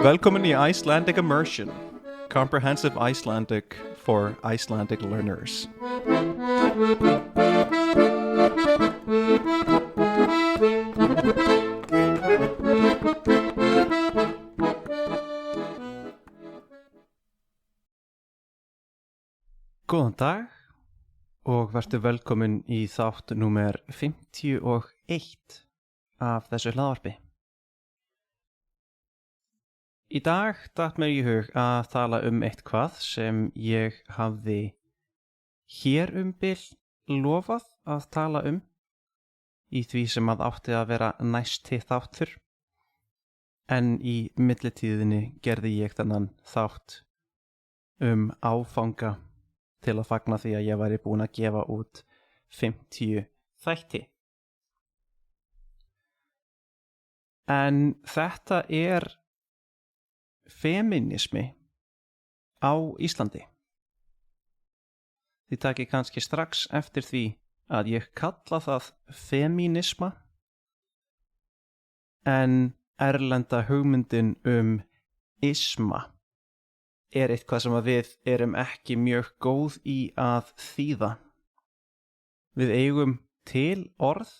Velkomin í Icelandic Immersion, comprehensive Icelandic for Icelandic learners. Góðan dag og vertu velkomin í þátt númer 51 af þessu hlaðvarpi. Í dag datt mér í hug að tala eitthvað sem ég hafði hér bil lofað að tala í því sem að átti að vera næsti þáttur. En í millitíðinni gerði ég þennan þátt áfanga til að fagna því að ég væri búinn að gefa út 50 þætti. En þetta feminismi á Íslandi. Þið takið kannski strax eftir því að ég kalla það feminisma, en erlenda hugmyndin isma eitthvað sem að við erum ekki mjög góð í að þýða. Við eigum til orð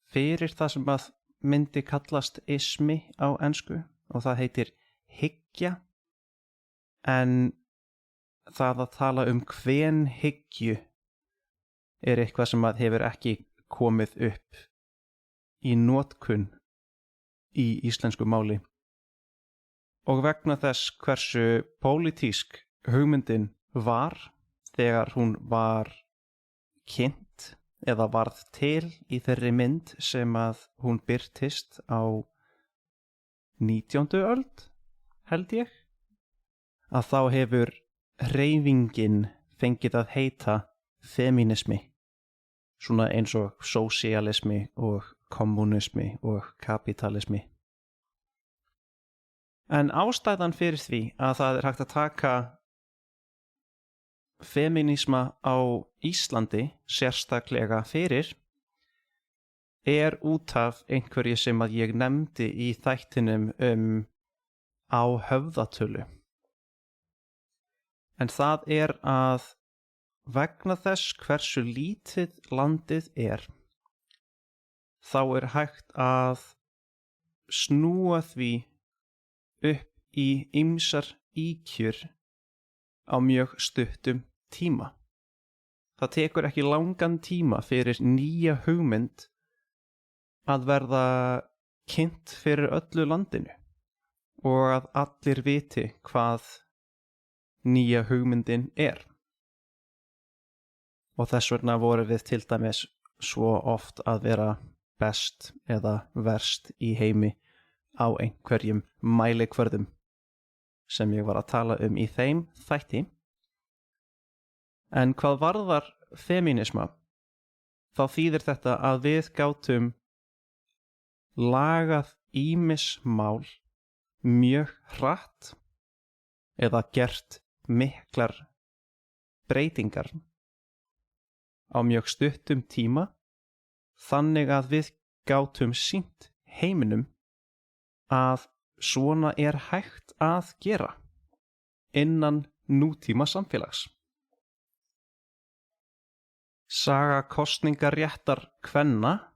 fyrir það sem að myndi kallast ismi á ensku og það heitir hyggja, en það að tala kvenhyggju eitthvað sem að hefur ekki komið upp í notkun í íslensku máli. Og vegna þess hversu pólitísk hugmyndin var þegar hún var kynnt eða varð til í þeirri mynd sem að hún birtist á 19. öld, held ég, að þá hefur hreyfingin fengið að heita feminismi, svona eins og sósíalismi og kommunismi og kapitalismi. En ástæðan fyrir því að það hægt að taka feminisma á Íslandi sérstaklega fyrir út af einhverju sem að ég nefndi í þættinum á höfðatölu. En það að vegna þess hversu lítið landið þá hægt að snúa því upp í ýmsar ýkjur á mjög stuttum tíma. Það tekur ekki langan tíma fyrir nýja hugmynd að verða kynnt fyrir öllu landinu og að allir viti hvað nýja hugmyndin Og þess vegna voru við til dæmis svo oft að vera best eða verst í heimi á einhverjum mælikvörðum sem ég var að tala í þeim þætti. En hvað varðar feminisma, þá þýðir þetta að við gátum lagað ýmis mál mjög hratt eða gert miklar breytingar á mjög stuttum tíma, þannig að við gátum sýnt heiminum að svona hægt að gera innan nútíma samfélags. Saga kosningaréttar kvenna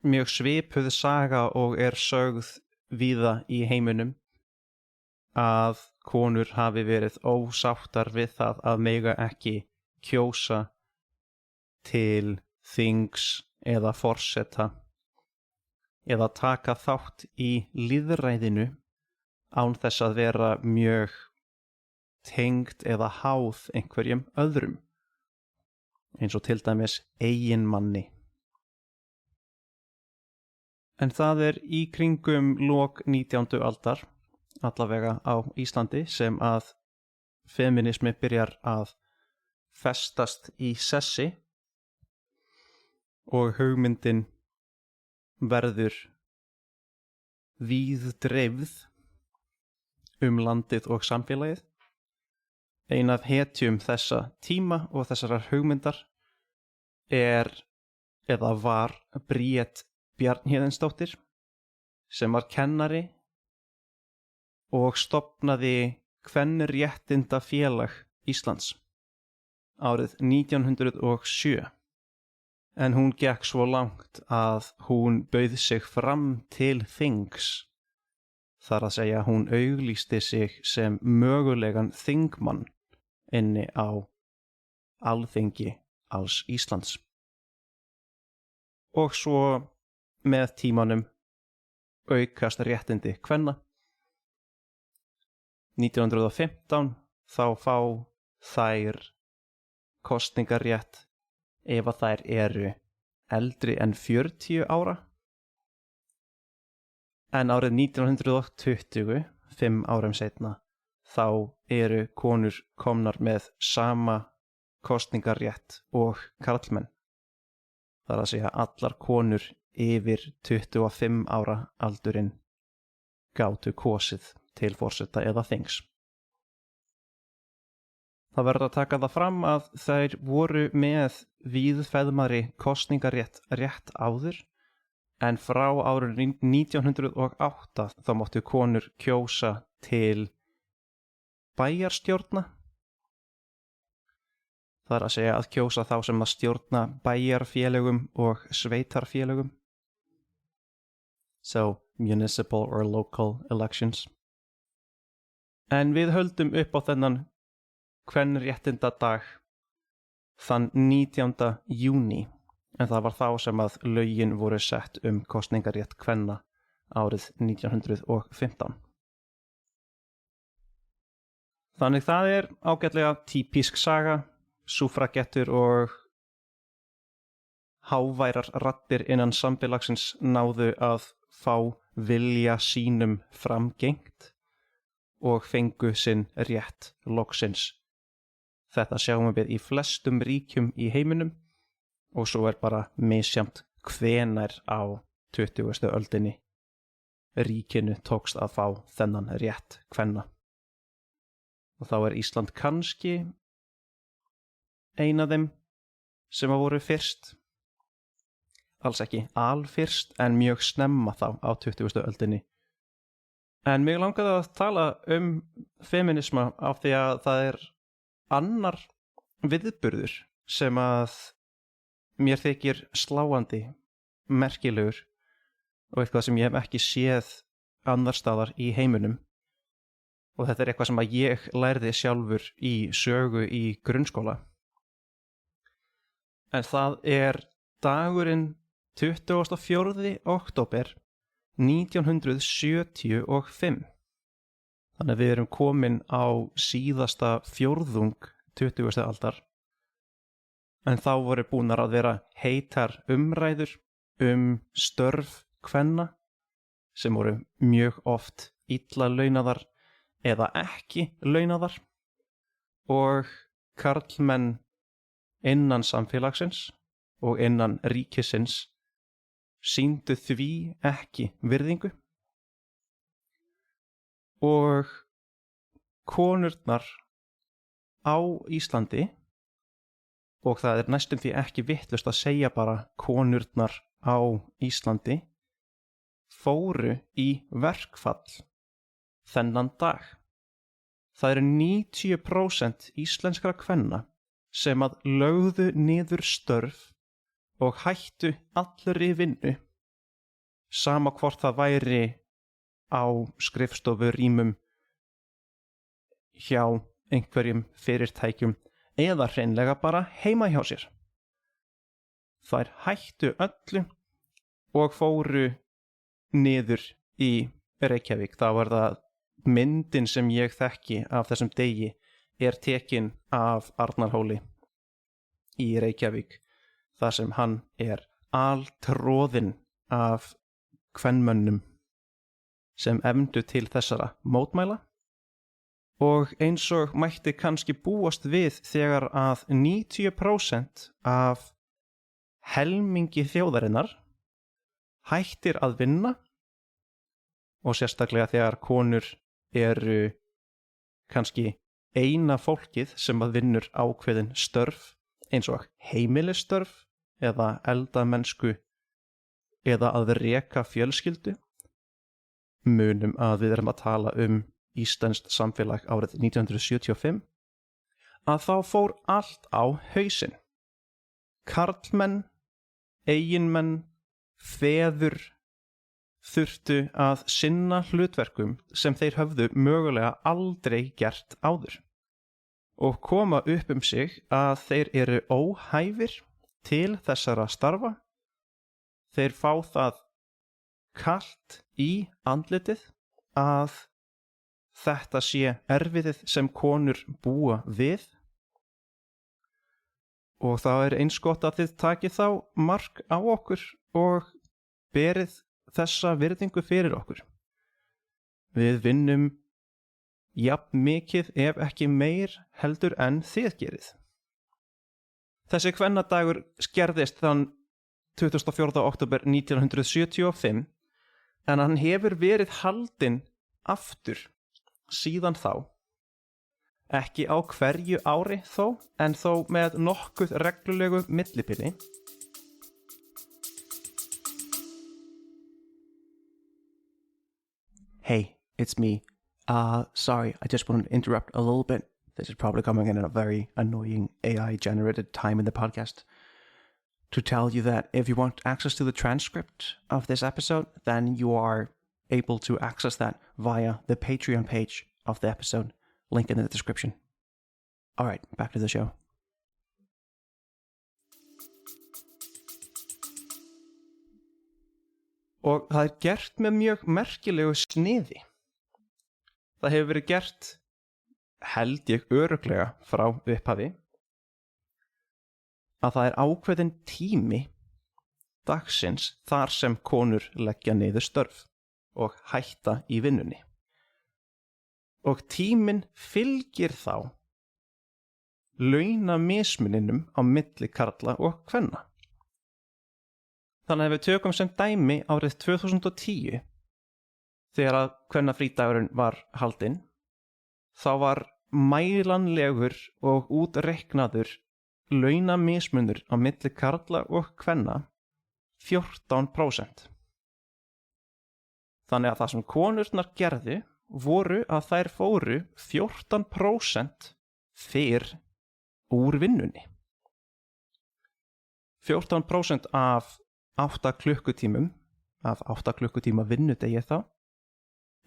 mjög svipuð saga og sögð víða í heiminum, að konur hafi verið ósáttar við það að mega ekki kjósa til þings eða forseta eða taka þátt í lýðræðinu án þess að vera mjög tengd eða háð einhverjum öðrum, eins og til dæmis eiginmanni. En það í kringum lok 19. aldar, allavega á Íslandi, sem að feminismi byrjar að festast í sessi og hugmyndin verður víðdreifð landið og samfélagið. Ein af hetjum þessa tíma og þessarar hugmyndar eða var Bríet Bjarnhéðinsdóttir, sem var kennari og stofnaði Kvenréttindafélag Íslands árið 1907. En hún gekk svo langt að hún bauð sig fram til þings. Þar að segja hún auglýsti sig sem mögulegan þingmann inni á Alþingi alls Íslands. Og svo með tímanum aukast réttindi kvenna. 1915 þá fá þær kosningarétt ef að þær eru eldri en 40 ára. En árið 1920, 5 árum seinna, þá eru konur komnar með sama kosningarétt og karlmenn. Það er að segja allar konur yfir 25 ára aldurinn gátu kosið til forseta eða þings. Það verður að taka það fram að þær voru með víðfeðmari kosningarétt rétt áður, en frá árinu 1908 þá máttu konur kjósa til bæjarstjórna. Það er að segja að kjósa þá sem að stjórna bæjarfélögum og sveitarfélögum. So, municipal or local elections. En við höldum upp á þennan kvenréttindadag þann 19. júní, en það var þá sem að lögin voru sett kosningarétt kvenna árið 1915. Þannig það er ágætlega típísk saga, súffragettur og háværar raddir innan samfélagsins náðu að fá vilja sínum framgengt og fengu sinn rétt loksins. Þetta sjáum við í flestum ríkjum í heiminum og svo er bara misjafnt hvenær á 20. öldinni ríkinu tókst að fá þennan rétt kvenna. Og þá er Ísland kannski ein af þeim sem að voru fyrst, alls ekki alfyrst en mjög snemma þá á 20. öldinni. En mig langaði að tala feminisma af því að það er annar viðburður sem að mér þykir sláandi, merkilegur og eitthvað sem ég hef ekki séð annar staðar í heiminum. Og þetta er eitthvað sem að ég lærði sjálfur í sögu í grunnskóla. En það er dagurinn 24. október 1975. Þannig að við erum komin á síðasta fjórðung 20. aldar. En þá voru búnar að vera heitar umræður störf kvenna sem voru mjög oft illa launaðar eða ekki launaðar og karlmenn innan samfélagsins og innan ríkisins sýndu því ekki virðingu. Og konurnar á Íslandi, og það er næstum því ekki vitlaust að segja bara konurnar á Íslandi, fóru í verkfall þennan dag. Það eru 90% íslenskra kvenna sem að lögðu niður störf og hættu allri vinnu, sama hvort það væri á skrifstofurýmum hjá einhverjum fyrirtækjum eða hreinlega bara heima hjá sér. Þær hættu öllu og fóru niður í Reykjavík. Það var það myndin sem ég þekki af þessum degi er tekin af Arnarhóli í Reykjavík, þar sem hann er altroðinn af kvenmönnum sem efndu til þessara mótmæla. Og eins og mætti kannski búast við þegar að 90% af helmingi þjóðarinnar hættir að vinna, og sérstaklega þegar konur eru kannski eina fólkið sem að vinnur ákveðin störf eins og heimilisstörf eða eldamennsku eða að reka fjölskyldu. Munum að við erum að tala íslenskt samfélag árið 1975, að þá fór allt á hausinn. Karlmenn, eiginmenn, feður þurftu að sinna hlutverkum sem þeir höfðu mögulega aldrei gert áður og koma upp sig að þeir eru óhæfir til þessara starfa. Þeir fá það kalt í andlitið að þetta sé erfiðið sem konur búa við, og það er eins gott að þið takið þá mark á okkur og berið þessa virðingu fyrir okkur. Við vinnum jafn mikið ef ekki meir heldur en þið gerið. Þessi kvennadagur skerðist þann 24. október 1975, en hann hefur verið haldinn aftur síðan þá. Ekki á hverju ári þó, en þó með nokkuð reglulegu millibili. Hey, it's me. Sorry, I just wanted to interrupt a little bit. This is probably coming in at a very annoying AI-generated time in the podcast. To tell you that if you want access to the transcript of this episode, then you are able to access that via the Patreon page of the episode, link in the description. All right, back to the show. Og það er gert með mjög merkilegu sniði. Það hefur verið gert, held ég örugglega frá upphafi, að það er ákveðin tími dagsins þar sem konur leggja niður störf og hætta í vinnunni. Og tíminn fylgir þá launamismuninum á milli karla og kvenna. Þannig að við tökum sem dæmi árið 2010, þegar að kvennafrídagurinn var haldinn, þá var mælanlegur og útreiknaður launamismunur á milli karla og kvenna 14%. Þannig að það sem konurnar gerðu voru að þær fóru 14% fyrr úr vinnunni. 14% af 8 klukkutímum, af 8 klukkutíma vinnudegi þá,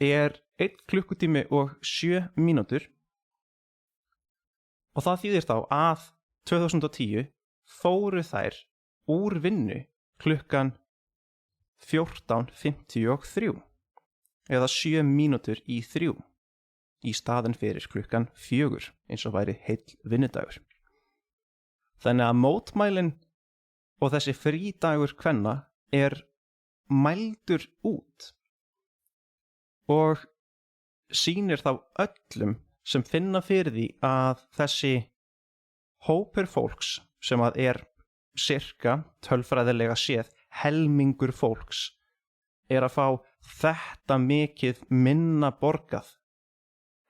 er 1 klukkutími og 7 mínútur, og það þýðir þá að 2010 fóru þær úr vinnu klukkan 14:53 eða 7 mínútur í 3 í staðinn fyrir klukkan 4 eins og væri heill vinnudagur. Þannig að mótmælin og þessi frídagur kvenna er mældur út og sýnir þá öllum sem finna fyrir því að þessi hópur fólks sem að er cirka tölfræðilega séð helmingur fólks er að fá þetta mikið minna borgað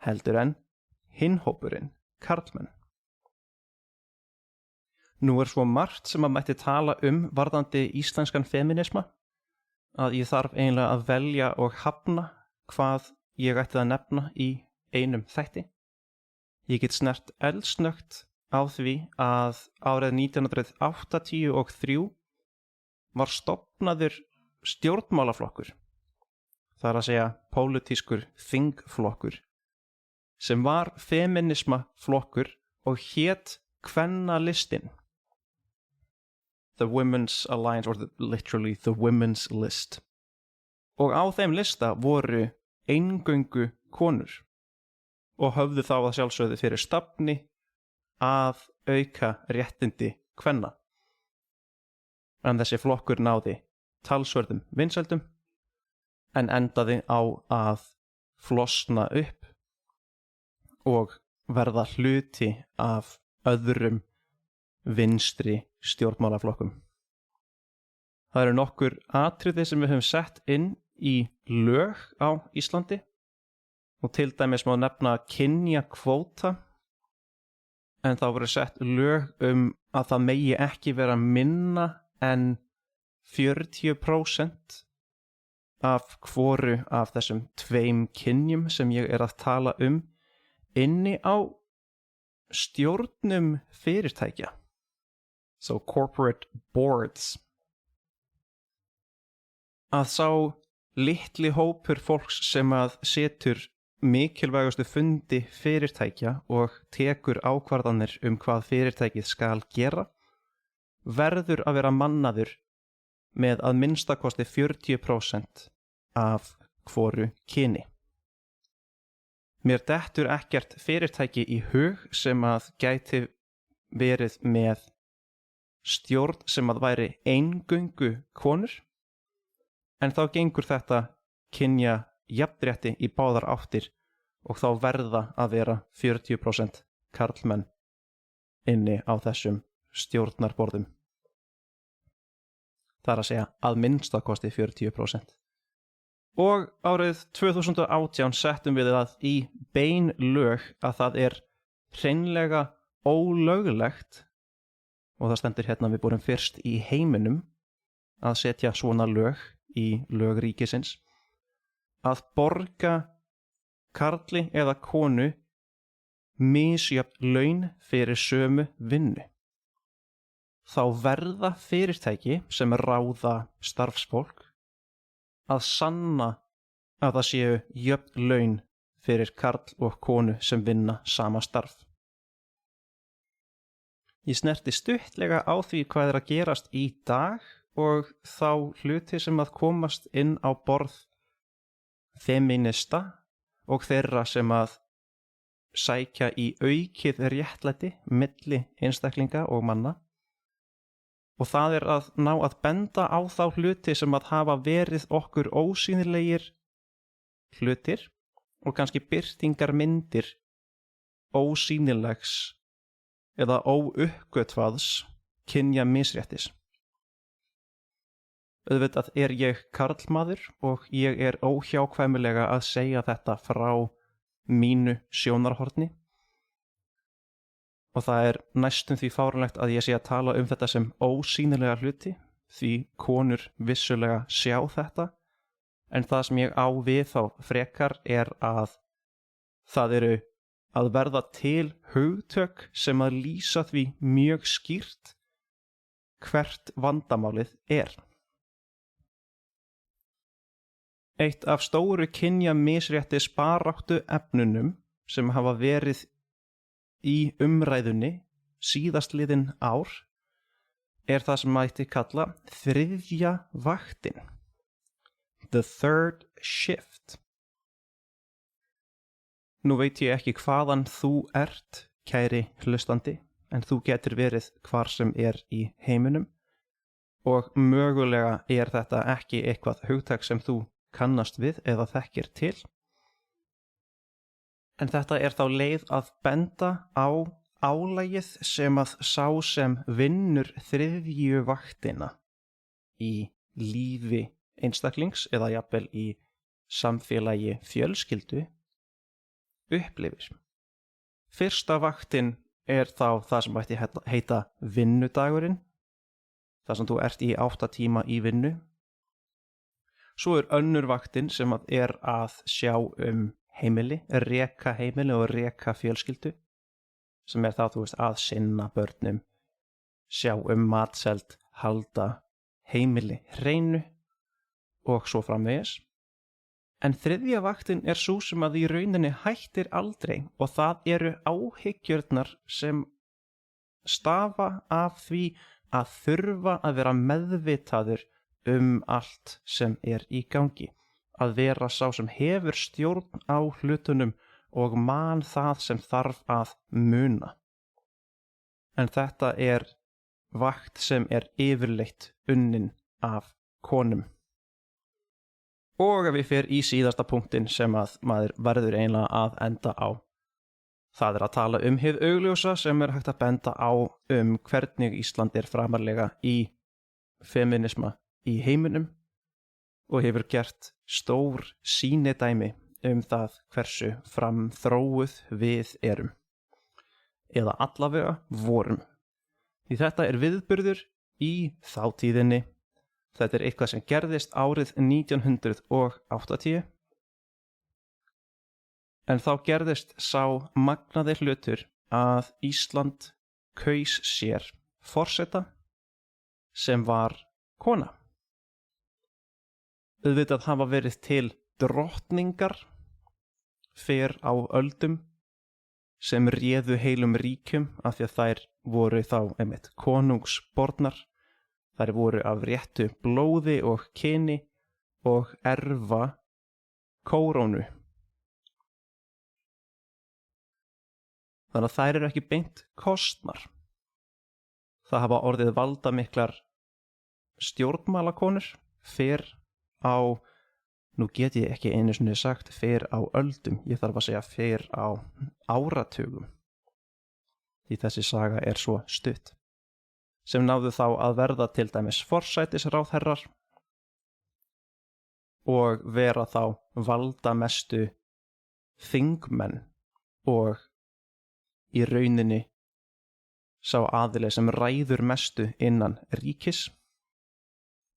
heldur en hinn hópurinn, karlmenn. Nú er svo margt sem að mætti tala varðandi íslenskan feminisma að ég þarf eiginlega að velja og hafna hvað ég ætti að nefna í einum þætti. Ég get snert eldsnögt á því að árið 1983 var stofnaður stjórnmálaflokkur, það er að segja pólitískur þingflokkur, sem var feminismaflokkur og hét Kvennalistinn. The Women's Alliance, or literally the Women's List. Og á þeim lista voru eingöngu konur og höfðu þá að sjálfsögðu fyrir stafni að auka réttindi kvenna. En þessi flokkur náði talsverðum vinsældum en endaði á að flosna upp og verða hluti af öðrum vinstri stjórnmálaflokkum. Það eru nokkur atriði sem við höfum sett inn í lög á Íslandi og til dæmis má nefna kynjakvóta, en þá voru sett lög að það megi ekki vera minna en 40% af hvoru af þessum 2 kynjum sem ég er að tala inni á stjórnum fyrirtækja. So corporate boards. Að sá litli hópur fólks sem að setur mikilvægustu fundi fyrirtækja og tekur ákvarðanir hvað fyrirtækið skal gera, verður að vera mannaður með að minnstakosti 40% af hvoru kyni. Mér dettur ekkert fyrirtæki í hug sem að gæti verið með stjórn sem að væri eingöngu konur, en þá gengur þetta kynja jafnrétti í báðar áttir og þá verða að vera 40% karlmenn inni á þessum stjórnarborðum. Það er að segja að minnstakosti 40%. Og árið 2018 settum við það í bein lög að það er hreinlega ólöglegt, og það stendur hérna við vorum fyrst í heiminum að setja svona lög í lög ríkisins, að borga karli eða konu misjöfn laun fyrir sömu vinnu. Þá verða fyrirtæki sem ráða starfsfólk að sanna að það séu jöfn laun fyrir karl og konu sem vinna sama starf. Ég snerti stuttlega á því hvað er að gerast í dag og þá hluti sem að komast inn á borð feminista og þeirra sem að sækja í aukið réttlæti milli einstaklinga og manna. Og það er að ná að benda á þá hluti sem að hafa verið okkur ósýnilegir hlutir og kannski birtingar myndir ósýnilegs eða óuppgötvaðs kynja misréttis. Auðvitað er ég karlmaður og ég er óhjákvæmilega að segja þetta frá mínu sjónarhorni. Og það er næstum því fáránlegt að ég sé að tala þetta sem ósýnilega hluti, því konur vissulega sjá þetta, en það sem ég á við þá frekar er að það eru að verða til hugtök sem að lýsa því mjög skýrt hvert vandamálið er. Eitt af stóru kynja misréttis baráttu efnunum sem hafa verið í umræðunni síðastliðin ár er það sem mætti kalla þriðja vaktin. The third shift. Nú veit ég ekki hvaðan þú ert, kæri hlustandi, en þú getur verið hvar sem er í heiminum og mögulega er þetta ekki eitthvað hugtak sem þú kannast við eða þekkir til. En þetta er þá leið að benda á álagið sem að sá sem vinnur þriðju vaktina í lífi einstaklings eða jafnvel í samfélagi fjölskyldu upplifir. Fyrsta vaktin er þá það sem ætti heita vinnudagurinn, þar sem þú ert í 8 tíma í vinnu. Svo er önnur vaktin sem er að sjá heimili, reka heimili og reka fjölskyldu, sem er þá, þú veist, að sinna börnum, sjá matseld, halda heimili hreinu og svo framvegis. En þriðja vaktin er sú sem að í rauninni hættir aldrei og það eru áhyggjurnar sem stafa af því að þurfa að vera meðvitaður allt sem er í gangi. Að vera sá sem hefur stjórn á hlutunum og man það sem þarf að muna. En þetta er vakt sem er yfirleitt unnin af konum. Og ef ég fer í síðasta punktin sem að maður verður eiginlega að enda á. Það er að tala hið augljósa sem er hægt að benda á hvernig Ísland er framarlega í feminisma í heiminum og hefur gert stór sýnidæmi það hversu framþróuð við erum. Eða allavega vorum. Því þetta er viðburður í þátíðinni Þetta er eitthvað sem gerðist árið 1980. En þá gerðist sá magnaði hlutur að Ísland kaus sér forseta sem var kona. Auðvitað hafa verið til drottningar fyrr á öldum sem réðu heilum ríkjum af því að þær voru þá einmitt konungsbornar. Þær voru af réttu blóði og kyni og erfa kórónu. Þannig að þær eru ekki beint kostnar. Það hafa orðið valdamiklar stjórnmálakonur fyrr á, nú get ég ekki einu sinni sagt fyrr á öldum, ég þarf að segja fyrr á áratugum. Því þessi saga er svo stutt. Sem náðu þá að verða til dæmis forsætisráðherrar og vera þá valdamestu þingmenn og í rauninni sá aðili sem ræður mestu innan ríkis,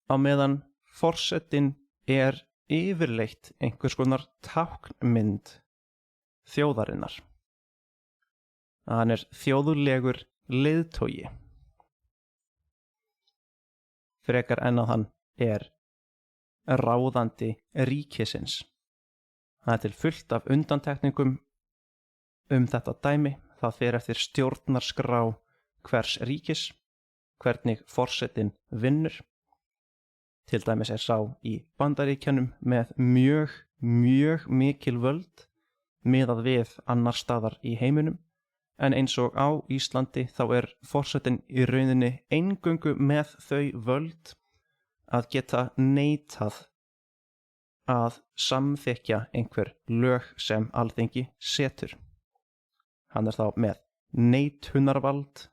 á meðan forsetinn er yfirleitt einhvers konar táknmynd þjóðarinnar. Hann er þjóðlegur leiðtogi. Frekar en að hann er ráðandi ríkisins. Það er til fullt af undantekningum þetta dæmi. Það fer eftir stjórnarskrá hvers ríkis, hvernig forsetinn vinnur. Til dæmis er sá í Bandaríkjunum með mjög mikil völd miðað við annar staðar í heiminum, en eins og á Íslandi þá er forsetinn í rauninni eingöngu með þau völd að geta neitað að samþykkja einhver lög sem Alþingi setur. Hann er þá með neitunarvald,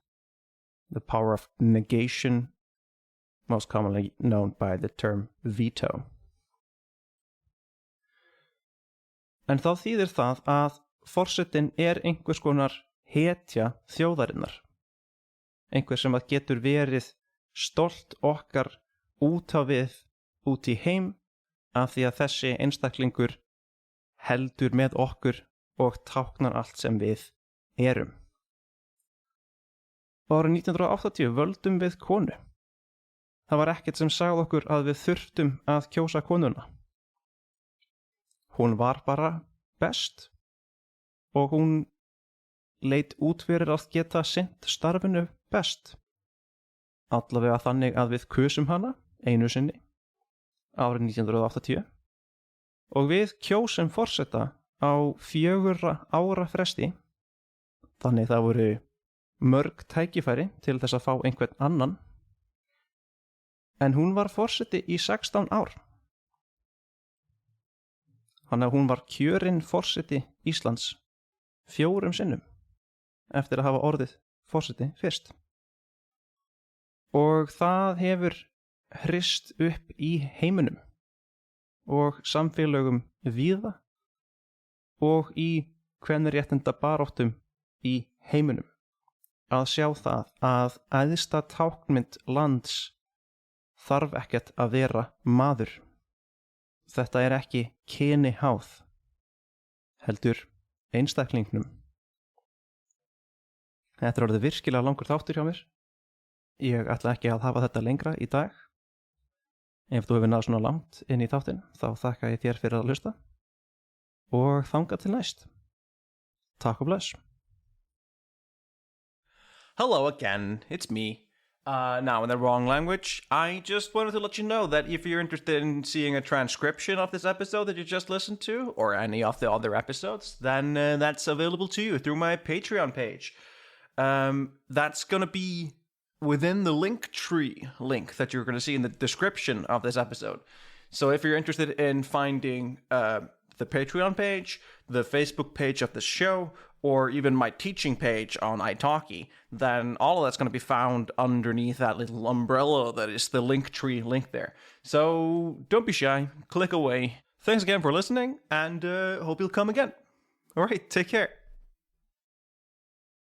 the power of negation, most commonly known by the term veto. En þá þýðir það að forsetinn er einhvers konar hetja þjóðarinnar. Einhver sem að getur verið stolt okkar út í heim af því að þessi einstaklingur heldur með okkur og táknar allt sem við erum. Árið 1980 völdum við konu. Það var ekkert sem sagði okkur að við þurftum að kjósa konuna. Hún var bara best og hún leit út fyrir að geta sinnt starfinu best. Allavega þannig að við kusum hana einu sinni árið 1980 og við kjósum forseta á 4 ára fresti. Þannig það voru mörg tækifæri til þess að fá einhvern annan. En hún var forseti í 16 ár. Þannig að hún var kjörin forseti Íslands 4 sinnum eftir að hafa orðið forseti fyrst. Og það hefur hrist upp í heiminum og samfélögum víða og í kvenréttinda baráttum í heiminum að sjá það að æðsta táknmynd lands þarf ekkert að vera maður. Þetta er ekki kyni háð, heldur einstaklingnum. Þetta er orðið virkilega langur þáttur hjá mér. Ég ætla ekki að hafa þetta lengra í dag. Ef þú hefur náð svona langt inn í þáttinn, þá þakka ég þér fyrir að hlusta. Og þangað til næst. Takk og bless. Hello again, it's me. Now in the wrong language. I just wanted to let you know that if you're interested in seeing a transcription of this episode that you just listened to, or any of the other episodes, then that's available to you through my Patreon page. That's going to be within the Linktree link that you're going to see in the description of this episode. So if you're interested in finding the Patreon page, the Facebook page of the show, or even my teaching page on italki, then all of that's going to be found underneath that little umbrella that is the Linktree link there. So don't be shy, click away. Thanks again for listening, and hope you'll come again. All right, take care.